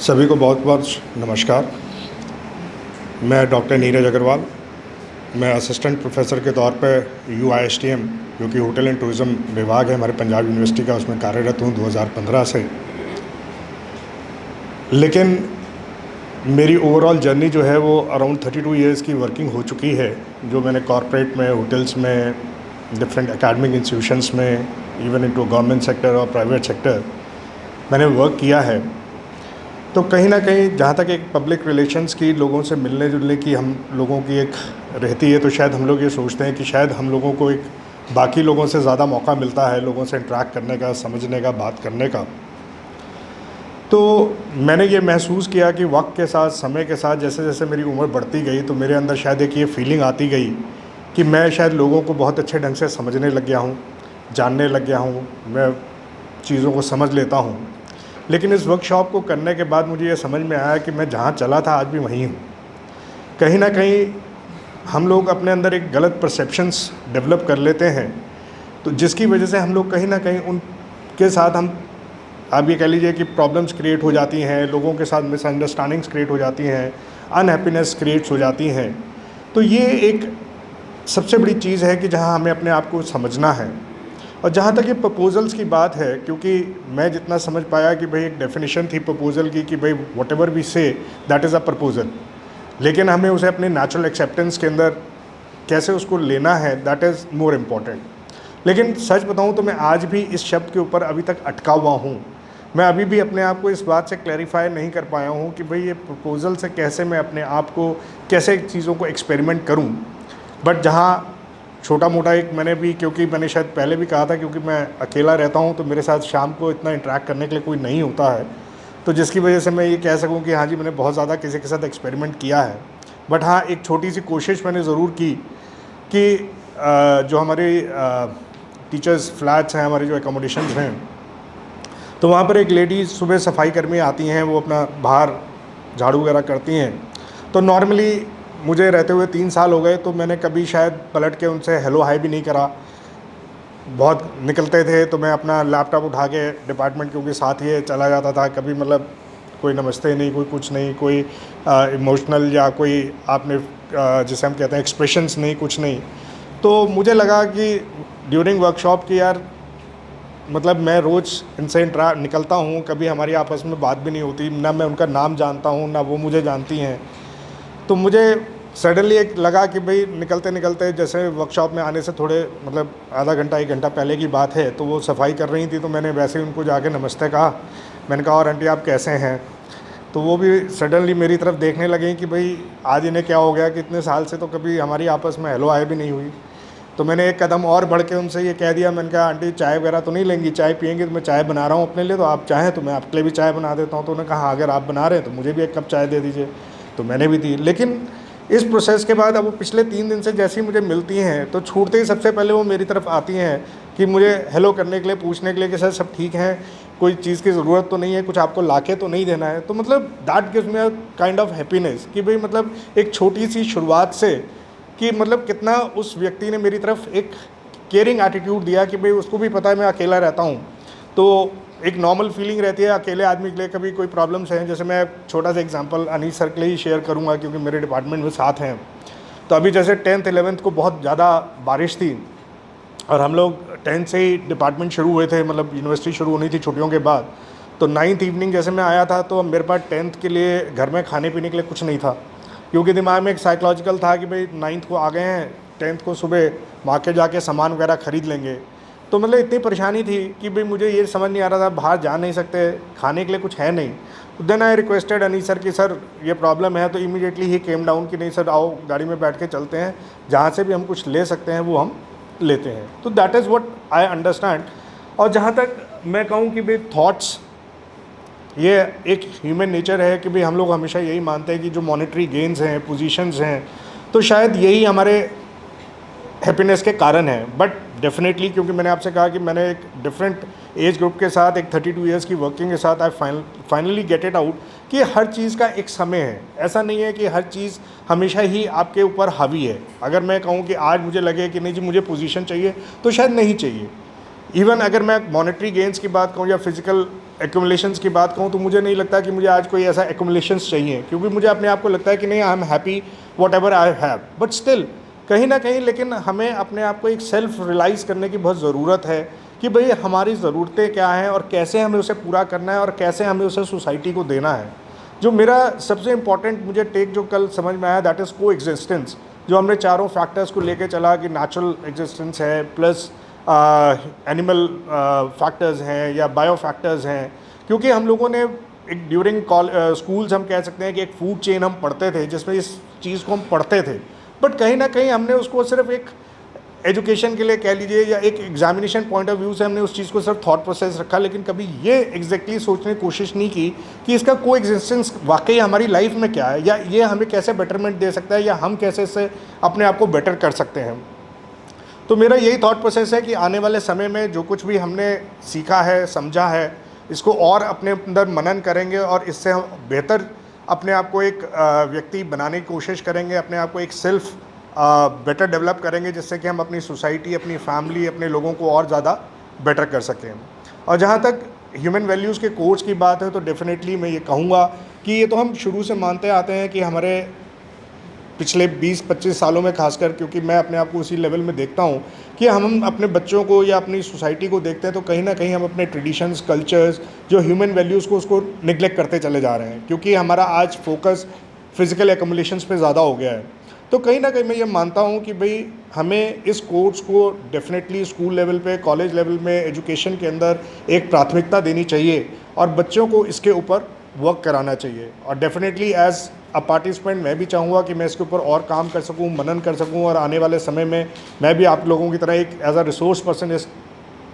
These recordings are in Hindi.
सभी को बहुत बहुत नमस्कार। मैं डॉक्टर नीरज अग्रवाल। मैं असिस्टेंट प्रोफेसर के तौर पे UISTM जो कि होटल एंड टूरिज़्म विभाग है हमारे पंजाब यूनिवर्सिटी का, उसमें कार्यरत हूँ 2015 से। लेकिन मेरी ओवरऑल जर्नी जो है वो अराउंड 32 इयर्स की वर्किंग हो चुकी है, जो मैंने कॉर्पोरेट में, होटल्स में, डिफरेंट एकेडमिक इंस्टीट्यूशंस में, इवन इनटू गवर्नमेंट सेक्टर और प्राइवेट सेक्टर मैंने वर्क किया है। तो कहीं ना कहीं जहाँ तक एक पब्लिक रिलेशंस की, लोगों से मिलने जुलने की हम लोगों की एक रहती है, तो शायद हम लोग ये सोचते हैं कि शायद हम लोगों को एक बाकी लोगों से ज़्यादा मौका मिलता है लोगों से इंटरेक्ट करने का, समझने का, बात करने का। तो मैंने ये महसूस किया कि वक्त के साथ, समय के साथ, जैसे जैसे मेरी उम्र बढ़ती गई तो मेरे अंदर शायद एक ये फीलिंग आती गई कि मैं शायद लोगों को बहुत अच्छे ढंग से समझने लग गया हूँ, जानने लग गया हूँ, मैं चीज़ों को समझ लेता हूँ। लेकिन इस वर्कशॉप को करने के बाद मुझे ये समझ में आया कि मैं जहाँ चला था आज भी वहीं हूँ। कहीं ना कहीं हम लोग अपने अंदर एक गलत परसेप्शंस डेवलप कर लेते हैं, तो जिसकी वजह से हम लोग कहीं ना कहीं उनके साथ हम, आप ये कह लीजिए कि प्रॉब्लम्स क्रिएट हो जाती हैं, लोगों के साथ मिसअंडरस्टैंडिंग्स क्रिएट हो जाती हैं, अनहैप्पीनेस क्रिएट्स हो जाती हैं। तो ये एक सबसे बड़ी चीज़ है कि जहाँ हमें अपने आप को समझना है। और जहाँ तक ये प्रपोजल्स की बात है, क्योंकि मैं जितना समझ पाया कि भाई एक डेफिनेशन थी प्रपोजल की कि भाई whatever we say that is a proposal, लेकिन हमें उसे अपने नेचुरल एक्सेप्टेंस के अंदर कैसे उसको लेना है, दैट इज़ मोर इम्पॉर्टेंट। लेकिन सच बताऊँ तो मैं आज भी इस शब्द के ऊपर अभी तक अटका हुआ हूँ। मैं अभी भी अपने आप को इस बात से क्लैरिफाई नहीं कर पाया हूँ कि भाई ये प्रपोजल से कैसे मैं अपने आप को, कैसे चीज़ों को एक्सपेरिमेंट करूँ। बट जहाँ छोटा मोटा एक मैंने भी, क्योंकि मैंने शायद पहले भी कहा था, क्योंकि मैं अकेला रहता हूँ तो मेरे साथ शाम को इतना इंटरेक्ट करने के लिए कोई नहीं होता है, तो जिसकी वजह से मैं ये कह सकूँ कि हाँ जी, मैंने बहुत ज़्यादा किसी के साथ एक्सपेरिमेंट किया है। बट हाँ, एक छोटी सी कोशिश मैंने ज़रूर की कि जो हमारे टीचर्स फ्लैट्स हैं, हमारे जो एकोमोडेशंस हैं, तो वहाँ पर एक लेडी सुबह सफाई कर्मी आती हैं, वो अपना बाहर झाड़ू वगैरह करती हैं। तो नॉर्मली मुझे रहते हुए 3 साल हो गए, तो मैंने कभी शायद पलट के उनसे हेलो हाय भी नहीं करा। बहुत निकलते थे तो मैं अपना लैपटॉप उठा के डिपार्टमेंट, क्योंकि साथ ही चला जाता था, कभी मतलब कोई नमस्ते नहीं, कोई कुछ नहीं, कोई इमोशनल या कोई आपने जिसे हम कहते हैं एक्सप्रेशंस नहीं, कुछ नहीं। तो मुझे लगा कि ड्यूरिंग वर्कशॉप की यार, मतलब मैं रोज़ इनसे निकलता हूँ, कभी हमारी आपस में बात भी नहीं होती, ना मैं उनका नाम जानता हूँ ना वो मुझे जानती हैं। तो मुझे सडनली एक लगा कि भाई निकलते निकलते, जैसे वर्कशॉप में आने से थोड़े मतलब आधा घंटा 1 घंटा पहले की बात है, तो वो सफाई कर रही थी, तो मैंने वैसे ही उनको जाके नमस्ते कहा। मैंने कहा और आंटी आप कैसे हैं? तो वो भी सडनली मेरी तरफ देखने लगे कि भाई आज इन्हें क्या हो गया कि इतने साल से तो कभी हमारी आपस में हेलो हाय भी नहीं हुई। तो मैंने एक कदम और बढ़ के उनसे ये कह दिया, मैंने कहा आंटी चाय वगैरह तो नहीं लेंगी? चाय पियेंगी? तो मैं चाय बना रहा हूँ अपने लिए, तो आप चाहें तो मैं आपके लिए भी चाय बना देता हूँ। तो उन्होंने कहा अगर आप बना रहे हैं तो मुझे भी 1 कप चाय दे दीजिए। तो मैंने भी दी। लेकिन इस प्रोसेस के बाद अब वो पिछले 3 दिन से जैसे ही मुझे मिलती हैं, तो छूटते ही सबसे पहले वो मेरी तरफ आती हैं कि मुझे हेलो करने के लिए, पूछने के लिए कि सर सब ठीक हैं, कोई चीज़ की ज़रूरत तो नहीं है, कुछ आपको लाके तो नहीं देना है। तो मतलब that gives me a kind of happiness कि भाई मतलब एक छोटी सी शुरुआत से, कि मतलब कितना उस व्यक्ति ने मेरी तरफ एक केयरिंग एटीट्यूड दिया कि भाई उसको भी पता है मैं अकेला रहता हूँ। तो एक नॉर्मल फीलिंग रहती है अकेले आदमी के लिए, कभी कोई प्रॉब्लम्स हैं। जैसे मैं छोटा सा एग्जांपल अनीस सर के लिए ही शेयर करूंगा, क्योंकि मेरे डिपार्टमेंट में साथ हैं। तो अभी जैसे 10th 11th को बहुत ज़्यादा बारिश थी, और हम लोग 10th से ही डिपार्टमेंट शुरू हुए थे, मतलब यूनिवर्सिटी शुरू होनी थी छुट्टियों के बाद। तो 9th इवनिंग जैसे मैं आया था, तो मेरे पास 10th के लिए घर में खाने पीने के लिए कुछ नहीं था, क्योंकि दिमाग में एक साइकोलॉजिकल था कि भाई 9th को आ गए हैं, 10th को सुबह मार्केट जाके सामान वगैरह ख़रीद लेंगे। तो मतलब इतनी परेशानी थी कि भाई मुझे ये समझ नहीं आ रहा था, बाहर जा नहीं सकते, खाने के लिए कुछ है नहीं। तो then I requested Anees sir कि सर ये प्रॉब्लम है। तो इमीडिएटली ही केम डाउन कि नहीं सर आओ गाड़ी में बैठ के चलते हैं, जहाँ से भी हम कुछ ले सकते हैं वो हम लेते हैं। तो that is what I understand. और जहाँ तक मैं कहूँ कि भाई थॉट्स, ये एक ह्यूमन नेचर है कि भाई हम लोग हमेशा यही मानते हैं कि जो मॉनेटरी गेन्स हैं, पोजीशंस हैं, तो शायद यही हमारे हैप्पीनेस के कारण है। बट डेफिनेटली, क्योंकि मैंने आपसे कहा कि मैंने एक डिफरेंट एज ग्रुप के साथ, एक 32 इयर्स की वर्किंग के साथ, I finally get it out कि हर चीज़ का एक समय है। ऐसा नहीं है कि हर चीज़ हमेशा ही आपके ऊपर हावी है। अगर मैं कहूँ कि आज मुझे लगे कि नहीं जी मुझे पोजीशन चाहिए, तो शायद नहीं चाहिए। इवन अगर मैं मॉनेटरी गेन्स की बात कहूँ या फिजिकल एक्यूमुलेशंस की बात कहूँ, तो मुझे नहीं लगता कि मुझे आज कोई ऐसा एक्यूमुलेशंस चाहिए, क्योंकि मुझे अपने आप को लगता है कि नहीं, I am happy what ever I have. But still कहीं ना कहीं लेकिन हमें अपने आप को एक सेल्फ रियलाइज़ करने की बहुत ज़रूरत है कि भाई हमारी ज़रूरतें क्या हैं और कैसे हमें उसे पूरा करना है और कैसे हमें उसे सोसाइटी को देना है। जो मेरा सबसे इम्पॉर्टेंट मुझे टेक जो कल समझ में आया, दैट इज़ को एग्जिस्टेंस। जो हमने चारों फैक्टर्स को लेके चला कि नेचुरल एग्जिस्टेंस है, प्लस एनिमल फैक्टर्स हैं या बायो फैक्टर्स हैं। क्योंकि हम लोगों ने एक ड्यूरिंग स्कूल्स हम कह सकते हैं कि एक फूड चेन हम पढ़ते थे, जिसमें इस चीज़ को हम पढ़ते थे, बट कहीं ना कहीं हमने उसको सिर्फ एक एजुकेशन के लिए कह लीजिए या एक एग्जामिनेशन पॉइंट ऑफ व्यू से हमने उस चीज़ को सिर्फ थॉट प्रोसेस रखा, लेकिन कभी ये एग्जैक्टली सोचने की कोशिश नहीं की कि इसका को एग्जिस्टेंस वाकई हमारी लाइफ में क्या है, या ये हमें कैसे बेटरमेंट दे सकता है, या हम कैसे इससे अपने आप को बेटर कर सकते हैं। तो मेरा यही थॉट प्रोसेस है कि आने वाले समय में जो कुछ भी हमने सीखा है, समझा है, इसको और अपने अंदर मनन करेंगे और इससे हम बेहतर अपने आप को एक व्यक्ति बनाने की कोशिश करेंगे, अपने आप को एक सेल्फ बेटर डेवलप करेंगे, जिससे कि हम अपनी सोसाइटी, अपनी फैमिली, अपने लोगों को और ज़्यादा बेटर कर सकें। और जहाँ तक ह्यूमन वैल्यूज़ के कोर्स की बात है, तो डेफिनेटली मैं ये कहूँगा कि ये तो हम शुरू से मानते आते हैं कि हमारे पिछले 20-25 सालों में खासकर, क्योंकि मैं अपने आप को उसी लेवल में देखता हूँ कि हम अपने बच्चों को या अपनी सोसाइटी को देखते हैं तो कहीं ना कहीं हम अपने ट्रेडिशंस, कल्चर्स, जो ह्यूमन वैल्यूज़ को उसको निगलेक्ट करते चले जा रहे हैं, क्योंकि हमारा आज फोकस फिज़िकल एक्यूमुलेशंस पे ज़्यादा हो गया है। तो कहीं ना कहीं मैं ये मानता हूँ कि भाई हमें इस कोर्स को डेफिनेटली स्कूल लेवल पे, कॉलेज लेवल में, एजुकेशन के अंदर एक प्राथमिकता देनी चाहिए और बच्चों को इसके ऊपर वर्क कराना चाहिए। और डेफिनेटली एज अ पार्टिसिपेंट मैं भी चाहूँगा कि मैं इसके ऊपर और काम कर सकूँ, मनन कर सकूँ, और आने वाले समय में मैं भी आप लोगों की तरह एक एज अ रिसोर्स पर्सन इस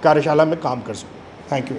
कार्यशाला में काम कर सकूँ। Thank you.